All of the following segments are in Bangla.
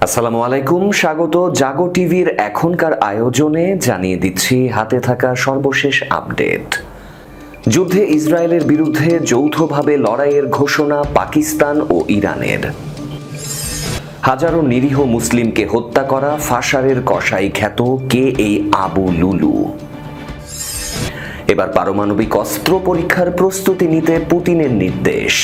আসসালামু আলাইকুম, স্বাগত জাগো টিভির এখনকার আয়োজনে। জানিয়ে দিচ্ছি হাতে থাকা সর্বশেষ আপডেট। যুদ্ধে ইসরায়েলের বিরুদ্ধে যৌথভাবে লড়াইয়ের ঘোষণা পাকিস্তান ও ইরানের। হাজারো নিরীহ মুসলিমকে হত্যা করা ফাশারের কসাই খ্যাত কে এই আবু লুলু। এবার পারমাণবিক অস্ত্র পরীক্ষার প্রস্তুতি নিতে পুতিনের নির্দেশ।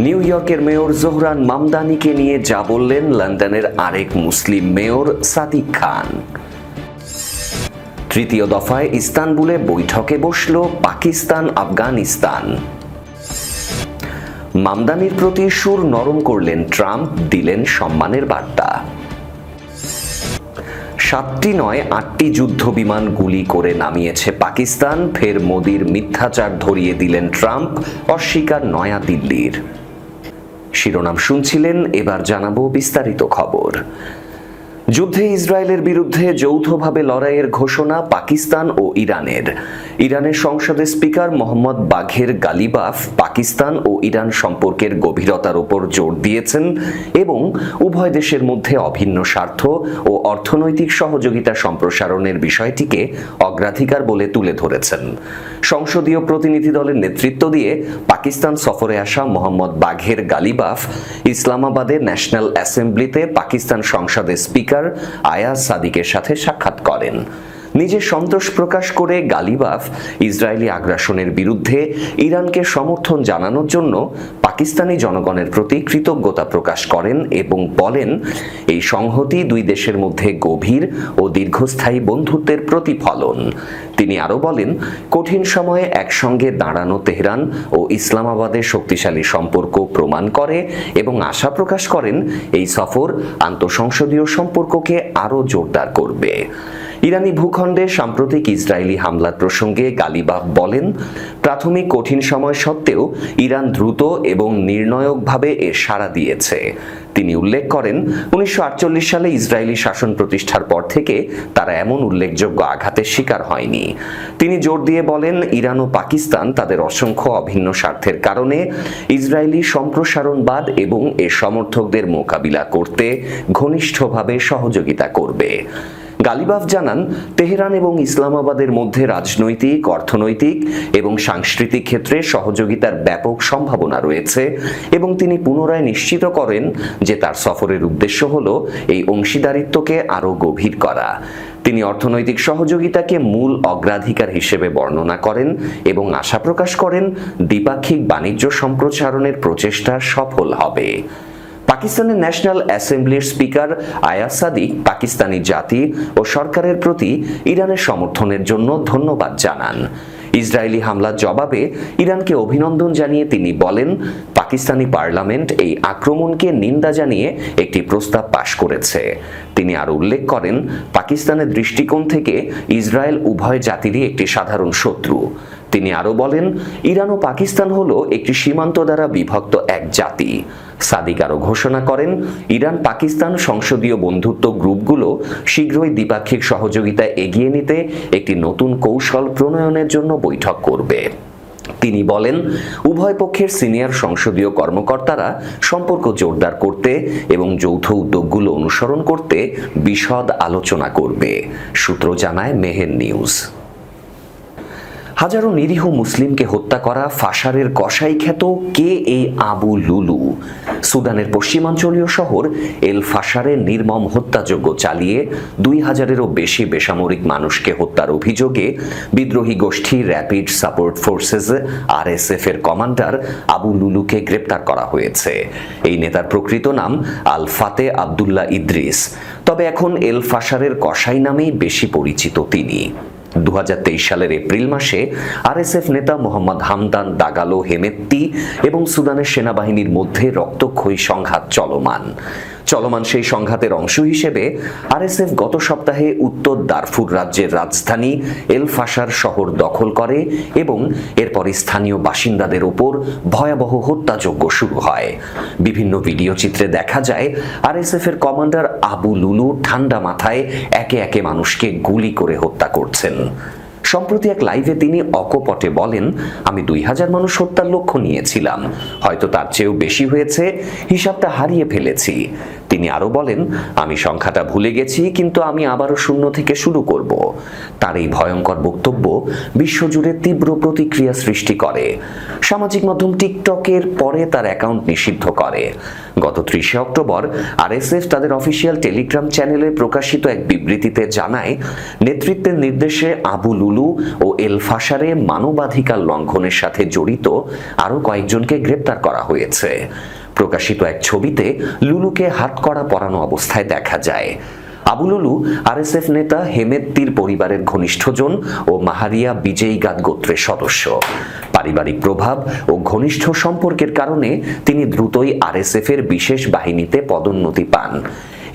নিউ ইয়র্কের মেয়র জোহরান মামদানিকে নিয়ে যা বললেন লন্ডনের আরেক মুসলিম মেয়র সাদিক খান। তৃতীয় দফায় ইস্তানবুলে বৈঠকে বসল পাকিস্তান আফগানিস্তান। মামদানির প্রতি সুর নরম করলেন ট্রাম্প, দিলেন সম্মানের বার্তা। 7টি নয় 8টি যুদ্ধ বিমান গুলি করে নামিয়েছে পাকিস্তান, ফের মোদির মিথ্যাচার ধরিয়ে দিলেন ট্রাম্প, অস্বীকার নয়াদিল্লির। শিরোনাম শুনছিলেন, এবার জানাবো বিস্তারিত খবর। যুদ্ধে ইসরায়েলের বিরুদ্ধে যৌথভাবে লড়াইয়ের ঘোষণা পাকিস্তান ও ইরানের। ইরানের সংসদের speaker Mohammad Bagher Ghalibaf Pakistan ও ইরান সম্পর্কের গভীরতার উপর জোর দিয়েছেন এবং উভয় দেশের মধ্যে অভিন্ন স্বার্থ ও অর্থনৈতিক সহযোগিতা সম্প্রসারণের বিষয়টিকে অগ্রাধিকার বলে তুলে ধরেছেন। সংসদীয় প্রতিনিধি দলের নেতৃত্ব দিয়ে পাকিস্তান সফরে আসা মোহাম্মদ বাঘের গালিবাফ ইসলামাবাদে ন্যাশনাল অ্যাসেম্বলিতে পাকিস্তান সংসদের স্পিকার আয়াজ সাদিকের সাথে সাক্ষাৎ করেন। নিজের সন্তোষ প্রকাশ করে গালিবাফ ইসরায়েলি আগ্রাসনের বিরুদ্ধে ইরানকে সমর্থন জানানোর জন্য পাকিস্তানি জনগণের প্রতি কৃতজ্ঞতা প্রকাশ করেন এবং বলেন, এই সংহতি দুই দেশের মধ্যে গভীর ও দীর্ঘস্থায়ী বন্ধুত্বের প্রতিফলন। তিনি আরও বলেন, কঠিন সময়ে একসঙ্গে দাঁড়ানো তেহরান ও ইসলামাবাদের শক্তিশালী সম্পর্ক প্রমাণ করে এবং আশা প্রকাশ করেন এই সফর আন্তঃসংসদীয় সম্পর্ককে আরও জোরদার করবে। ইরানি ভূখণ্ডে সাম্প্রতিক ইসরায়েলি হামলার প্রসঙ্গে গালিবাফ বলেন, প্রাথমিক কঠিন সময় সত্ত্বেও ইরান দ্রুত এবং নির্ণায়কভাবে এর সাড়া দিয়েছে। তিনি উল্লেখ করেন, 1948 সালে ইসরায়েলি শাসন প্রতিষ্ঠার পর থেকে তারা এমন উল্লেখযোগ্য আঘাতের শিকার হয়নি। তিনি জোর দিয়ে বলেন, ইরান ও পাকিস্তান তাদের অসংখ্য অভিন্ন স্বার্থের কারণে ইসরায়েলি সম্প্রসারণবাদ এবং এর সমর্থকদের মোকাবিলা করতে ঘনিষ্ঠভাবে সহযোগিতা করবে। গালিবাফ জানান, তেহরান এবং ইসলামাবাদের মধ্যে রাজনৈতিক, অর্থনৈতিক এবং সাংস্কৃতিক ক্ষেত্রে সহযোগিতার ব্যাপক সম্ভাবনা রয়েছে এবং তিনি পুনরায় নিশ্চিত করেন যে তার সফরের উদ্দেশ্য হল এই অংশীদারিত্বকে আরও গভীর করা। তিনি অর্থনৈতিক সহযোগিতাকে মূল অগ্রাধিকার হিসেবে বর্ণনা করেন এবং আশা প্রকাশ করেন দ্বিপাক্ষিক বাণিজ্য সম্প্রসারণের প্রচেষ্টা সফল হবে। পাকিস্তানের ন্যাশনাল অ্যাসেম্বলির স্পিকার আয়াজ সাদিক পাকিস্তানি জাতি ও সরকারের প্রতি ইরানের সমর্থনের জন্য ধন্যবাদ জানান। ইসরায়েলি হামলার জবাবে ইরানকে অভিনন্দন জানিয়ে তিনি বলেন, পাকিস্তানি পার্লামেন্ট এই আক্রমণকে নিন্দা জানিয়ে একটি প্রস্তাব পাশ করেছে। তিনি আরও উল্লেখ করেন, পাকিস্তানের দৃষ্টিকোণ থেকে ইসরায়েল উভয় জাতিরই একটি সাধারণ শত্রু। তিনি আরও বলেন, ইরান ও পাকিস্তান হলো একটি সীমান্ত দ্বারা বিভক্ত এক জাতি। সাদিক আরও ঘোষণা করেন, ইরান পাকিস্তান সংসদীয় বন্ধুত্ব গ্রুপগুলো শীঘ্রই দ্বিপাক্ষিক সহযোগিতা এগিয়ে নিতে একটি নতুন কৌশল প্রণয়নের জন্য বৈঠক করবে। তিনি বলেন, উভয় পক্ষের সিনিয়র সংসদীয় কর্মকর্তারা সম্পর্ক জোরদার করতে এবং যৌথ উদ্যোগগুলো অনুসরণ করতে বিশদ আলোচনা করবে। সূত্র জানায় মেহের নিউজ। হাজারো নিরীহ মুসলিমকে হত্যা করা ফাশারের কসাই খ্যাত কে এই আবু লুলু। সুদানের পশ্চিমাঞ্চলীয় শহর এল ফাশারে নির্মম হত্যাযজ্ঞ চালিয়ে 2000-এরও বেশি বেসামরিক মানুষকে হত্যার অভিযোগে বিদ্রোহী গোষ্ঠী র্যাপিড সাপোর্ট ফোর্সেস RSF এর কমান্ডার আবু লুলুকে গ্রেপ্তার করা হয়েছে। এই নেতার প্রকৃত নাম আল ফাতে আবদুল্লাহ ইদ্রিস, তবে এখন এল ফাশারের কসাই নামেই বেশি পরিচিত তিনি। 2023 সালের এপ্রিল মাসে RSF নেতা মোহাম্মদ হামদান দাগালো হেমেত্তি এবং সুদানের সেনাবাহিনীর মধ্যে রক্তক্ষয়ী সংঘাত চলমান সেই সংঘাতের অংশ হিসেবে RSF গত সপ্তাহে উত্তর দারফুর রাজ্যের রাজধানী এল ফাশার শহর দখল করে এবং এরপর স্থানীয় বাসিন্দাদের ওপর ভয়াবহ হত্যাযজ্ঞ শুরু হয়। বিভিন্ন ভিডিও চিত্রে দেখা যায় RSF এর কমান্ডার আবু লুলু ঠান্ডা মাথায় একে একে মানুষকে গুলি করে হত্যা করছেন। সম্প্রতি এক লাইভে তিনি অকপটে বলেন, আমি 2000 মানুষ হত্যার লক্ষ্য নিয়েছিলাম, হয়তো তার চেয়েও বেশি হয়েছে, হিসাবটা হারিয়ে ফেলেছি। তিনি আরো বলেন, আমি সংখ্যাটা ভুলে গেছি, কিন্তু আমি আবারও শূন্য থেকে শুরু করব। তার এই ভয়ঙ্কর বক্তব্য বিশ্বজুড়ে তীব্র প্রতিক্রিয়া সৃষ্টি করে। সামাজিক মাধ্যম টিকটকের পরে তার অ্যাকাউন্ট নিষিদ্ধ করে। গত 30 অক্টোবর আরএসএফ তাদের অফিসিয়াল টেলিগ্রাম চ্যানেলে প্রকাশিত এক বিবৃতিতে জানায়, নেতৃত্বের নির্দেশে আবু লুলু ও এল ফাশারে মানবাধিকার লঙ্ঘনের সাথে জড়িত আরও কয়েকজনকে গ্রেপ্তার করা হয়েছে। প্রকাশিত এক ছবিতে লুলুকে হাতকড়া পরানো অবস্থায় দেখা যায়। আবু লুলু আরএসএফ নেতা হেমেদ্দির পরিবারের ঘনিষ্ঠজন ও মাহারিয়া বিজয়ীগাদ গোত্রের সদস্য। পারিবারিক প্রভাব ও ঘনিষ্ঠ সম্পর্কের কারণে তিনি দ্রুতই আরএসএফ এর বিশেষ বাহিনীতে পদোন্নতি পান।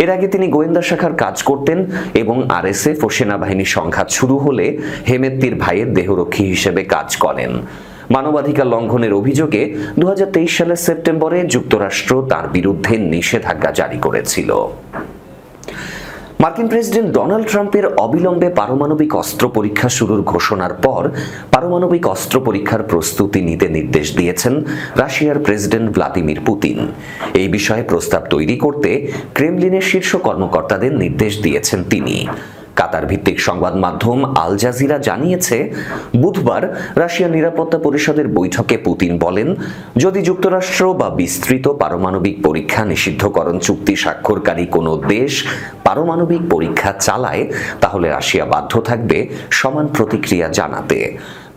এর আগে তিনি গোয়েন্দা শাখার কাজ করতেন এবং আরএসএফ ও সেনাবাহিনীর সংঘাত শুরু হলে হেমেদ্দির ভাইয়ের দেহরক্ষী হিসেবে কাজ করেন। মানবাধিকার লঙ্ঘনের অভিযোগে 2023 সালের সেপ্টেম্বরে যুক্তরাষ্ট্র তার বিরুদ্ধে নিষেধাজ্ঞা জারি করেছিল। মার্কিন প্রেসিডেন্ট ডোনাল্ড ট্রাম্পের অবিলম্বে পারমাণবিক অস্ত্র পরীক্ষা শুরুর ঘোষণার পর পারমাণবিক অস্ত্র পরীক্ষার প্রস্তুতি নিতে নির্দেশ দিয়েছেন রাশিয়ার প্রেসিডেন্ট ভ্লাদিমির পুতিন। এই বিষয়ে প্রস্তাব তৈরি করতে ক্রেমলিনের শীর্ষ কর্মকর্তাদের নির্দেশ দিয়েছেন তিনি। কাতার ভিত্তিক সংবাদ মাধ্যম আল জাজিরা জানিয়েছে, বুধবার রাশিয়ার নিরাপত্তা পরিষদের বৈঠকে পুতিন বলেন, যদি যুক্তরাষ্ট্র বা বিস্তৃত পারমাণবিক পরীক্ষা নিষিদ্ধকরণ চুক্তি স্বাক্ষরকারী কোনো দেশ পারমাণবিক পরীক্ষা চালায়, তাহলে রাশিয়া বাধ্য থাকবে সমান প্রতিক্রিয়া জানাতে।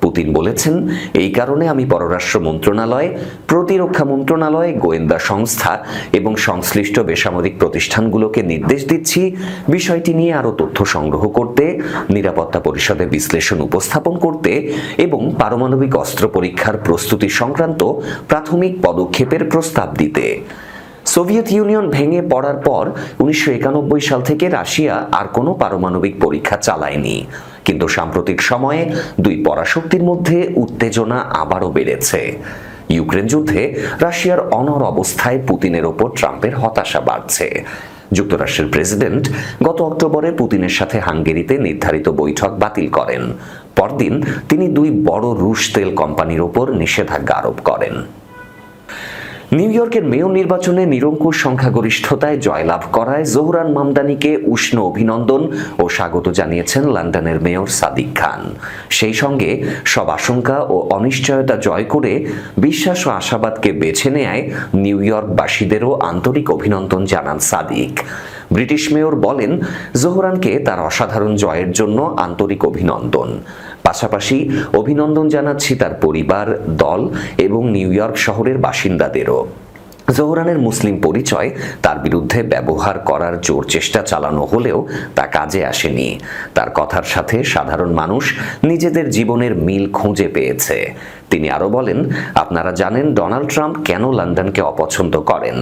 পুতিন বলেছেন, এই কারণে আমি পররাষ্ট্র মন্ত্রণালয়, প্রতিরক্ষা মন্ত্রণালয়, গোয়েন্দা সংস্থা এবং সংশ্লিষ্ট বেসামরিক প্রতিষ্ঠানগুলোকে নির্দেশ দিচ্ছি বিষয়টি নিয়ে আরও তথ্য সংগ্রহ করতে, নিরাপত্তা পরিষদে বিশ্লেষণ উপস্থাপন করতে এবং পারমাণবিক অস্ত্র পরীক্ষার প্রস্তুতি সংক্রান্ত প্রাথমিক পদক্ষেপের প্রস্তাব দিতে। সোভিয়েত ইউনিয়ন ভেঙে পড়ার পর 1991 সাল থেকে রাশিয়া আর কোনো পারমাণবিক পরীক্ষা চালায়নি, কিন্তু সাম্প্রতিক সময়ে দুই পরাশক্তির মধ্যে উত্তেজনা আবারও বেড়েছে। ইউক্রেন যুদ্ধে রাশিয়ার অনড় অবস্থায় পুতিনের ওপর ট্রাম্পের হতাশা বাড়ছে। যুক্তরাষ্ট্রের প্রেসিডেন্ট গত অক্টোবরে পুতিনের সাথে হাঙ্গেরিতে নির্ধারিত বৈঠক বাতিল করেন। পরদিন তিনি দুই বড় রুশ তেল কোম্পানির ওপর নিষেধাজ্ঞা আরোপ করেন। নিউ ইয়র্কের মেয়র নির্বাচনে নিরঙ্কুশ সংখ্যাগরিষ্ঠতায় জয়লাভ করায় জোহরান মামদানিকে উষ্ণ অভিনন্দন ও স্বাগত জানিয়েছেন লন্ডনের মেয়র সাদিক খান। সেই সঙ্গে সব আশঙ্কা ও অনিশ্চয়তা জয় করে বিশ্বাস ও আশাবাদকে বেছে নেয় নিউ ইয়র্কবাসীদেরও আন্তরিক অভিনন্দন জানান সাদিক। ব্রিটিশ মেয়র বলেন, জোহরানকে তার অসাধারণ জয়ের জন্য আন্তরিক অভিনন্দন। পাশাপাশি অভিনন্দন জানাচ্ছি তার পরিবার, দল এবং নিউ ইয়র্ক শহরের বাসিন্দাদেরও। জোহরানের মুসলিম পরিচয় তার বিরুদ্ধে ব্যবহার করার জোর চেষ্টা চালানো হলেও তা কাজে আসেনি। তার কথার সাথে সাধারণ মানুষ নিজেদের জীবনের মিল খুঁজে পেয়েছে। তিনি আরো বলেন, আপনারা জানেন ডোনাল্ড ট্রাম্প কেন লন্ডনকে অপছন্দ করেন।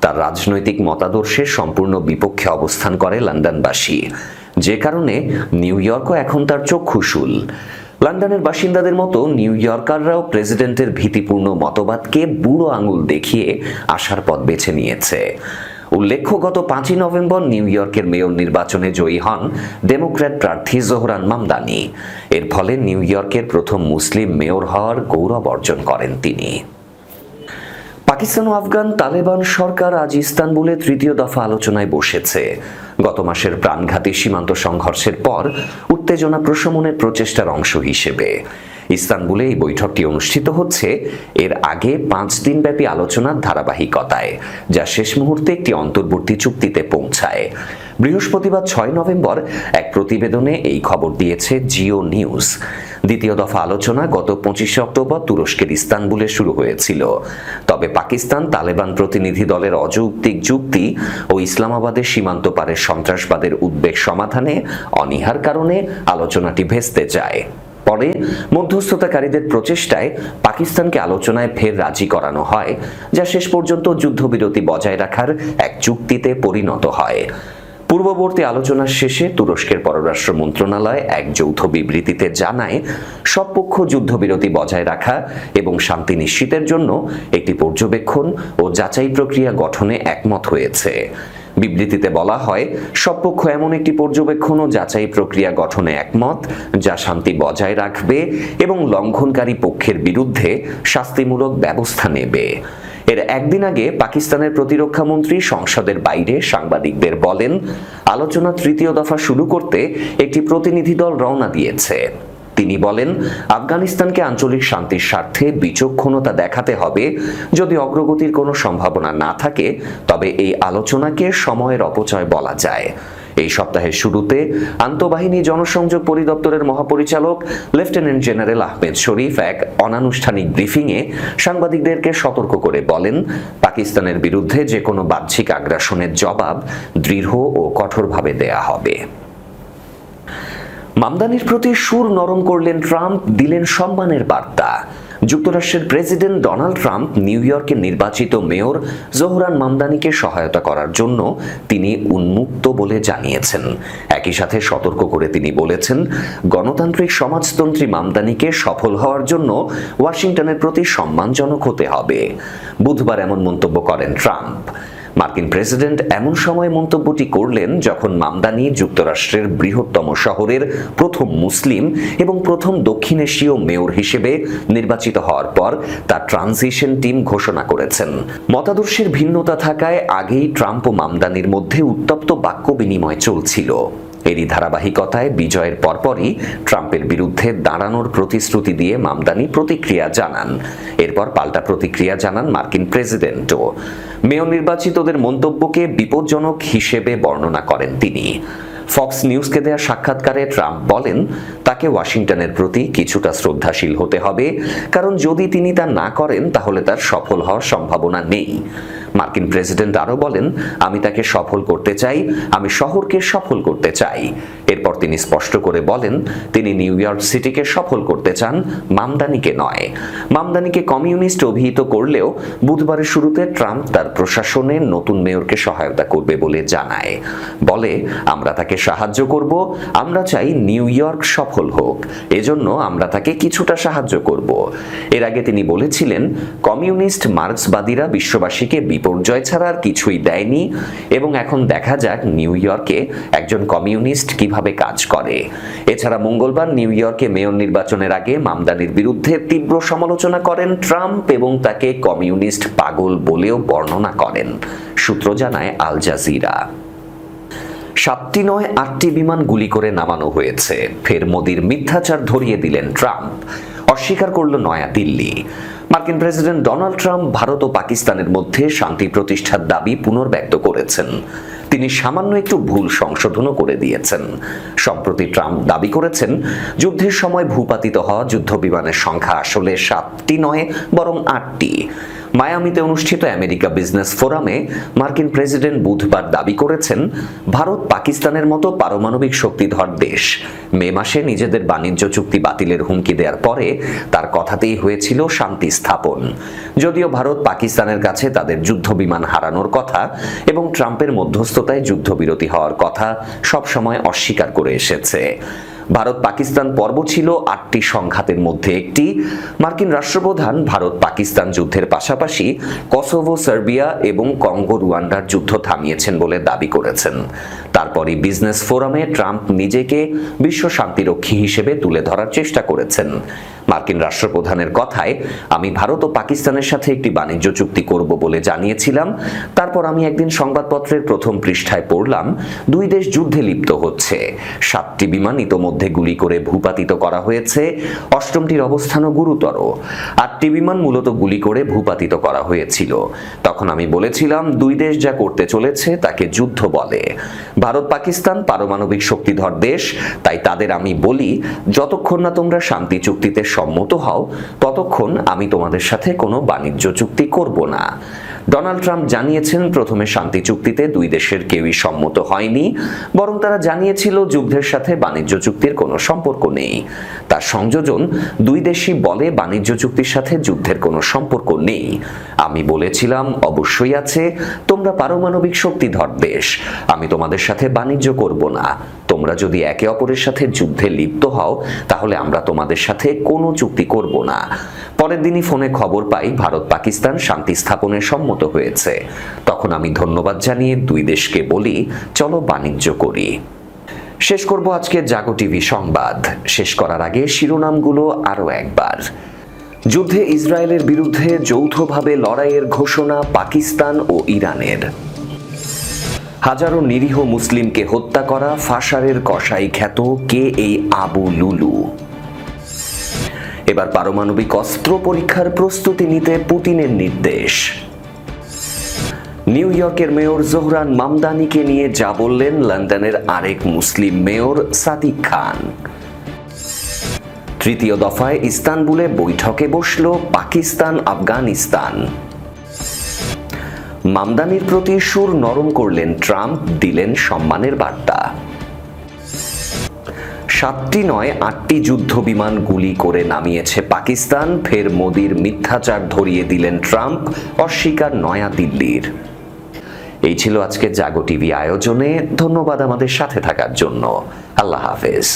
তার রাজনৈতিক মতাদর্শের সম্পূর্ণ বিপক্ষে অবস্থান করে লন্ডনবাসী, যে কারণে নিউ ইয়র্কও এখন তার চক্ষুশূল। লন্ডনের বাসিন্দাদের মতো নিউ ইয়র্কাররাও প্রেসিডেন্টের ভীতিপূর্ণ মতবাদকে বুড়ো আঙুল দেখিয়ে আসার পথ বেছে নিয়েছে। উল্লেখ্য, গত 5 নভেম্বর নিউ ইয়র্কের মেয়র নির্বাচনে জয়ী হন ডেমোক্র্যাট প্রার্থী জোহরান মামদানি। এর ফলে নিউ ইয়র্কের প্রথম মুসলিম মেয়র হওয়ার গৌরব অর্জন করেন তিনি। পাকিস্তান ও আফগান তালেবান সরকার আজ ইস্তানবুলে তৃতীয় দফা আলোচনায় বসেছে। গত মাসের প্রাণঘাতী সীমান্ত সংঘর্ষের পর উত্তেজনা প্রশমনের প্রচেষ্টার অংশ হিসেবে ইস্তানবুলে এই বৈঠকটি অনুষ্ঠিত হচ্ছে। এর আগে 5 দিনব্যাপী আলোচনার ধারাবাহিকতায়, যা শেষ মুহূর্তে একটি অন্তর্বর্তী চুক্তিতে পৌঁছায়। বৃহস্পতিবার 6 নভেম্বর এক প্রতিবেদনে এই খবর দিয়েছে জিও নিউজ। দ্বিতীয় দফা আলোচনা গত 25 অক্টোবর তুরস্কের ইস্তানবুলে শুরু হয়েছিল। তবে পাকিস্তান তালেবান প্রতিনিধি দলের অযৌক্তিক যুক্তি ও ইসলামাবাদের সীমান্ত পারের সন্ত্রাসবাদের উদ্বেগ সমাধানে অনীহার কারণে আলোচনাটি ভেস্তে যায়। পরে মধ্যস্থতাকারীদের প্রচেষ্টায় পাকিস্তানকে আলোচনায় ফের রাজি করানো হয়, যা শেষ পর্যন্ত যুদ্ধবিরতি বজায় রাখার এক চুক্তিতে পরিণত হয়। পূর্ববর্তী আলোচনার শেষে তুরস্কের পররাষ্ট্র মন্ত্রণালয় এক যৌথ বিবৃতিতে জানায়, সব পক্ষ যুদ্ধবিরতি বজায় রাখা এবং শান্তি নিশ্চিতের জন্য একটি পর্যবেক্ষণ ও যাচাই প্রক্রিয়া গঠনে একমত হয়েছে। বিবৃতিতে বলা হয়, সব পক্ষ এমন একটি পর্যবেক্ষণ ও যাচাই প্রক্রিয়া গঠনে একমত যা শান্তি বজায় রাখবে এবং লঙ্ঘনকারী পক্ষের বিরুদ্ধে শাস্তিমূলক ব্যবস্থা নেবে। এর একদিন আগে পাকিস্তানের প্রতিরক্ষা মন্ত্রী সংসদের বাইরে সাংবাদিকদের বলেন, আলোচনা তৃতীয় দফা শুরু করতে একটি প্রতিনিধি দল রওনা দিয়েছে। তিনি বলেন, আফগানিস্তানকে আঞ্চলিক শান্তির স্বার্থে বিচক্ষণতা দেখাতে হবে। যদি অগ্রগতির কোনো সম্ভাবনা না থাকে তবে এই আলোচনাকে সময়ের অপচয় বলা যায়। এই সপ্তাহের শুরুতে আন্তঃবাহিনী জনসংযোগ পরিদপ্তরের মহাপরিচালক লেফটেন্যান্ট জেনারেল আহমেদ শরীফ এক অনানুষ্ঠানিক ব্রিফিংয়ে সাংবাদিকদেরকে সতর্ক করে বলেন, পাকিস্তানের বিরুদ্ধে যে কোনো বাহ্যিক আগ্রাসনের জবাব দৃঢ় ও কঠোরভাবে দেয়া হবে। মামদানির প্রতি সুর নরম করলেন ট্রাম্প, দিলেন সম্মানের বার্তা। যুক্তরাষ্ট্রের প্রেসিডেন্ট ডোনাল্ড ট্রাম্প নিউ ইয়র্কের নির্বাচিত মেয়র জোহরান মামদানিকে সহায়তা করার জন্য তিনি উন্মুক্ত বলে জানিয়েছেন। একই সাথে সতর্ক করে তিনি বলেছেন, গণতান্ত্রিক সমাজতন্ত্রী মামদানিকে সফল হওয়ার জন্য ওয়াশিংটনের প্রতি সম্মানজনক হতে হবে। বুধবার এমন মন্তব্য করেন ট্রাম্প। মার্কিন প্রেসিডেন্ট এমন সময় মন্তব্যটি করলেন যখন মামদানি যুক্তরাষ্ট্রের বৃহত্তম শহরের প্রথম মুসলিম এবং প্রথম দক্ষিণ এশীয় মেয়র হিসেবে নির্বাচিত হওয়ার পর তার ট্রানজিশন টিম ঘোষণা করেছেন। মতাদর্শের ভিন্নতা থাকায় আগেই ট্রাম্প ও মামদানির মধ্যে উত্তপ্ত বাক্য বিনিময় চলছিল। এরই ধারাবাহিকতায় বিজয়ের পরপরই ট্রাম্পের বিরুদ্ধে দাঁড়ানোর প্রতিশ্রুতি দিয়ে মামদানি প্রতিক্রিয়া জানান। এরপর পাল্টা প্রতিক্রিয়া জানান মার্কিন প্রেসিডেন্টও। মেয়র নির্বাচিতদের মন্তব্যকে বিপজ্জনক হিসেবে বর্ণনা করেন তিনি। ফক্স নিউজকে দেয়া সাক্ষাৎকারে ট্রাম্প বলেন, তাকে ওয়াশিংটনের প্রতি কিছুটা শ্রদ্ধাশীল হতে হবে, কারণ যদি তিনি তা না করেন তাহলে তার সফল হওয়ার সম্ভাবনা নেই। মার্কিন প্রেসিডেন্ট আরও বলেন, আমি তাকে সফল করতে চাই, আমি শহরকে সফল করতে চাই। এরপর তিনি স্পষ্ট করে বলেন, তিনি নিউ ইয়র্ক সিটিকে সফল করতে চান, মামদানিকে নয়। মামদানিকে কমিউনিস্ট অভিহিত করলেও বুধবারের শুরুতে ট্রাম্প তার প্রশাসনে নতুন মেয়রকে সহায়তা করবে বলে জানায়। বলে, আমরা তাকে সাহায্য করব, আমরা চাই নিউ ইয়র্ক সফল হোক, এজন্য আমরা তাকে কিছুটা সাহায্য করব। এর আগে তিনি বলেছিলেন, কমিউনিস্ট মার্ক্সবাদীরা বিশ্ববাসীকে বিপর্যয় ছাড়া আর কিছুই দেয়নি এবং এখন দেখা যাক নিউ ইয়র্কে একজন কমিউনিস্ট কিভাবে কাজ করে। এছাড়া মঙ্গলবার নিউ ইয়র্কে মেয়র নির্বাচনের আগে মামদানির বিরুদ্ধে তীব্র সমালোচনা করেন ট্রাম্প এবং তাকে কমিউনিস্ট পাগল বলেও বর্ণনা করেন। সূত্র জানায় আল জাজিরা। 7টি নয় 8টি বিমান গুলি করে নামানো হয়েছে, ফের মোদির মিথ্যাচার ধরিয়ে দিলেন ট্রাম্প। অস্বীকার করল নয়াদিল্লি। মার্কিন প্রেসিডেন্ট ডোনাল্ড ট্রাম্প ভারত ও পাকিস্তানের মধ্যে শান্তি প্রতিষ্ঠার দাবি পুনর্ব্যক্ত করেছেন। তিনি সামান্য একটু ভুল সংশোধনও করে দিয়েছেন। সম্প্রতি ট্রাম্প দাবি করেছেন, যুদ্ধের সময় ভূপাতিত হওয়া যুদ্ধ বিমানের সংখ্যা আসলে 7টি নয় বরং 8টি। মায়ামিতে অনুষ্ঠিত আমেরিকা বিজনেস ফোরামে মার্কিন প্রেসিডেন্ট বুধবার দাবি করেছেন, ভারত পাকিস্তানের মতো পারমাণবিক শক্তিধর দেশ মে মাসে নিজেদের বাণিজ্য চুক্তি বাতিলের হুমকি দেওয়ার পরে তার কথাতেই হয়েছিল শান্তি স্থাপন। যদিও ভারত পাকিস্তানের কাছে তাদের যুদ্ধ বিমান হারানোর কথা এবং ট্রাম্পের মধ্যস্থতায় যুদ্ধবিরতি হওয়ার কথা সবসময় অস্বীকার করে এসেছে। ভারত পাকিস্তান পর্ব ছিল 8টি সংঘাতের মধ্যে একটি। মার্কিন রাষ্ট্রপ্রধান ভারত পাকিস্তান যুদ্ধের পাশাপাশি কসোভো, সার্বিয়া এবং কঙ্গো রুয়ান্ডার যুদ্ধ থামিয়েছেন বলে দাবি করেছেন। তারপরই বিজনেস ফোরামে ট্রাম্প নিজেকে বিশ্ব শান্তিরক্ষী হিসেবে তুলে ধরার চেষ্টা করেছেন। মার্কিন রাষ্ট্রপ্রধানের কথায়, আমি ভারত ও পাকিস্তানের সাথে একটি বাণিজ্য চুক্তি করব বলে জানিয়েছিলাম। তারপর আমি একদিন সংবাদপত্রের প্রথম পৃষ্ঠায় পড়লাম, দুই দেশ যুদ্ধে লিপ্ত হচ্ছে। 7টি বিমান ইতোমধ্যে গুলি করে ভূপাতিত করা হয়েছে, 8মটির অবস্থানও গুরুতর। 8টি বিমান মূলত গুলি করে ভূপাতিত করা হয়েছিল। তখন আমি বলেছিলাম, দুই দেশ যা করতে চলেছে তাকে যুদ্ধ বলে। ভারত পাকিস্তান পারমাণবিক শক্তিধর দেশ, তাই তাদের আমি বলি, যতক্ষণ না তোমরা শান্তি চুক্তিতে সম্মত হও ততক্ষণ আমি তোমাদের সাথে কোনো বাণিজ্য চুক্তি করব না। ডোনাল্ড ট্রাম্প জানিয়েছেন, প্রথমে শান্তি চুক্তিতে দুই দেশের কেউই সম্মত হয়নি, বরং তারা জানিয়েছিল যুদ্ধের সাথে বাণিজ্য চুক্তির কোনো সম্পর্ক নেই। তার সংযোজন, দুই দেশই বলে বাণিজ্য চুক্তির সাথে যুদ্ধের কোনো সম্পর্ক নেই। আমি বলেছিলাম, অবশ্যই আছে, তোমরা পারমাণবিক শক্তিধর দেশ, আমি তোমাদের সাথে বাণিজ্য করব না। তোমরা যদি একে অপরের সাথে যুদ্ধে লিপ্ত হও তাহলে আমরা তোমাদের সাথে কোনো চুক্তি করব না। পরের দিনই ফোনে খবর পাই ভারত পাকিস্তান শান্তি স্থাপনে সম্মত হয়েছে। তখন আমি ধন্যবাদ জানিয়ে দুই দেশকে বলি, চলো বাণিজ্য করি। শেষ করব আজকের জাগো টিভি সংবাদ। শেষ করার আগে শিরোনামগুলো আরও একবার। যুদ্ধে ইসরায়েলের বিরুদ্ধে যৌথভাবে লড়াইয়ের ঘোষণা পাকিস্তান ও ইরানের। হাজারো নিরীহ মুসলিমকে হত্যা করা ফাশারের কসাই খ্যাত কে এই আবু লুলু। এবার পারমাণবিক অস্ত্র পরীক্ষার প্রস্তুতি নিতে পুতিনের নির্দেশ। নিউ ইয়র্কের মেয়র জোহরান মামদানিকে নিয়ে যা বললেন লন্ডনের আরেক মুসলিম মেয়র সাদিক খান। তৃতীয় দফায় ইস্তানবুলে বৈঠকে বসল পাকিস্তান আফগানিস্তান। মামদানির প্রতি সুর নরম করলেন ট্রাম্প, দিলেন সম্মানের বার্তা। 7টি নয় 8টি যুদ্ধ বিমান গুলি করে নামিয়েছে পাকিস্তান, ফের মোদির মিথ্যাচার ধরিয়ে দিলেন ট্রাম্প, অস্বীকার নয়াদিল্লির। এই ছিল আজকে জাগো টিভি আয়োজনে। ধন্যবাদ আমাদের সাথে থাকার জন্য। আল্লাহ হাফেজ।